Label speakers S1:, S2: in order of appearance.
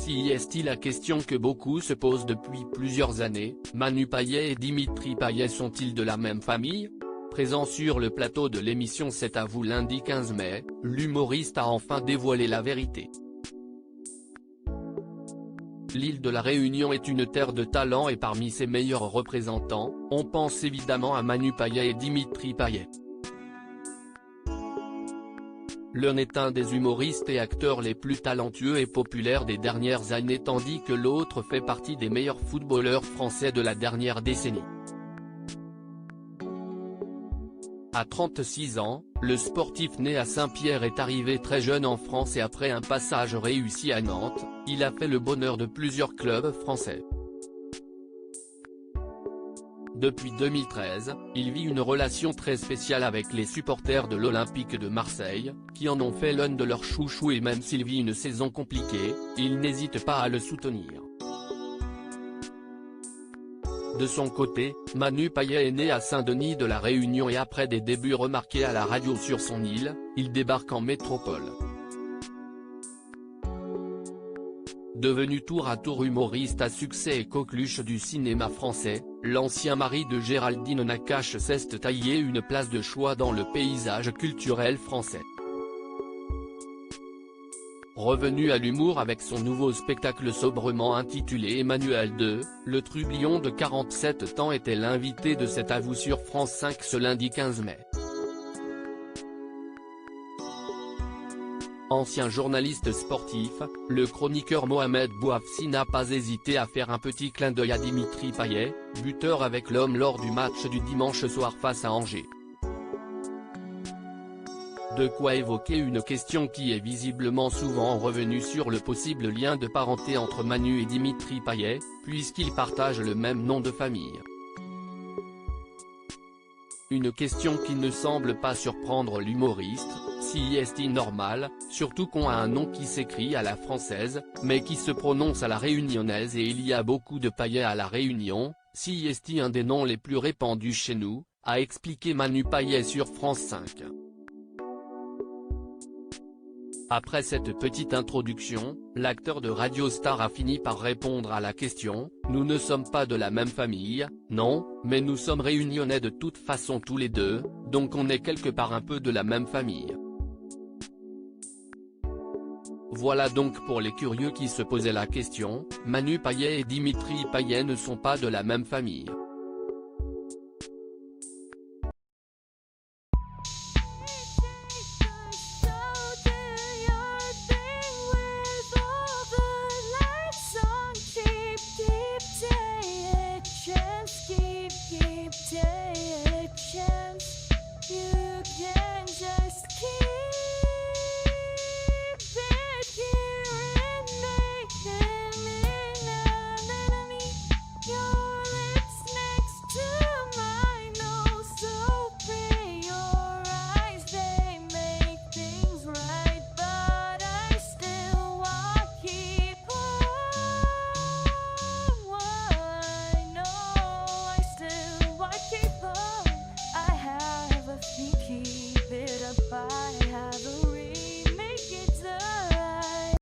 S1: Si est la question que beaucoup se posent depuis plusieurs années, Manu Payet et Dimitri Payet sont-ils de la même famille? Présent sur le plateau de l'émission C'est à vous lundi 15 mai, l'humoriste a enfin dévoilé la vérité. L'île de la Réunion est une terre de talent et parmi ses meilleurs représentants, on pense évidemment à Manu Payet et Dimitri Payet. L'un est un des humoristes et acteurs les plus talentueux et populaires des dernières années tandis que l'autre fait partie des meilleurs footballeurs français de la dernière décennie. À 36 ans, le sportif né à Saint-Pierre est arrivé très jeune en France et après un passage réussi à Nantes, il a fait le bonheur de plusieurs clubs français. Depuis 2013, il vit une relation très spéciale avec les supporters de l'Olympique de Marseille, qui en ont fait l'un de leurs chouchous et même s'il vit une saison compliquée, il n'hésite pas à le soutenir. De son côté, Manu Payet est né à Saint-Denis de la Réunion et après des débuts remarqués à la radio sur son île, il débarque en métropole. Devenu tour à tour humoriste à succès et coqueluche du cinéma français, l'ancien mari de Géraldine Nakache s'est taillé une place de choix dans le paysage culturel français. Revenu à l'humour avec son nouveau spectacle sobrement intitulé Emmanuel II, le trublion de 47 ans était l'invité de cet À vous sur France 5 ce lundi 15 mai. Ancien journaliste sportif, le chroniqueur Mohamed Bouafsi n'a pas hésité à faire un petit clin d'œil à Dimitri Payet, buteur avec l'homme lors du match du dimanche soir face à Angers. De quoi évoquer une question qui est visiblement souvent revenue sur le possible lien de parenté entre Manu et Dimitri Payet, puisqu'ils partagent le même nom de famille. Une question qui ne semble pas surprendre l'humoriste, si est normal, surtout qu'on a un nom qui s'écrit à la française, mais qui se prononce à la réunionnaise et il y a beaucoup de Payet à la Réunion, si est un des noms les plus répandus chez nous, a expliqué Manu Payet sur France 5. Après cette petite introduction, l'acteur de Radio Star a fini par répondre à la question, « Nous ne sommes pas de la même famille, non, mais nous sommes réunionnais de toute façon tous les deux, donc on est quelque part un peu de la même famille ». Voilà donc pour les curieux qui se posaient la question, Manu Payet et Dimitri Payet ne sont pas de la même famille.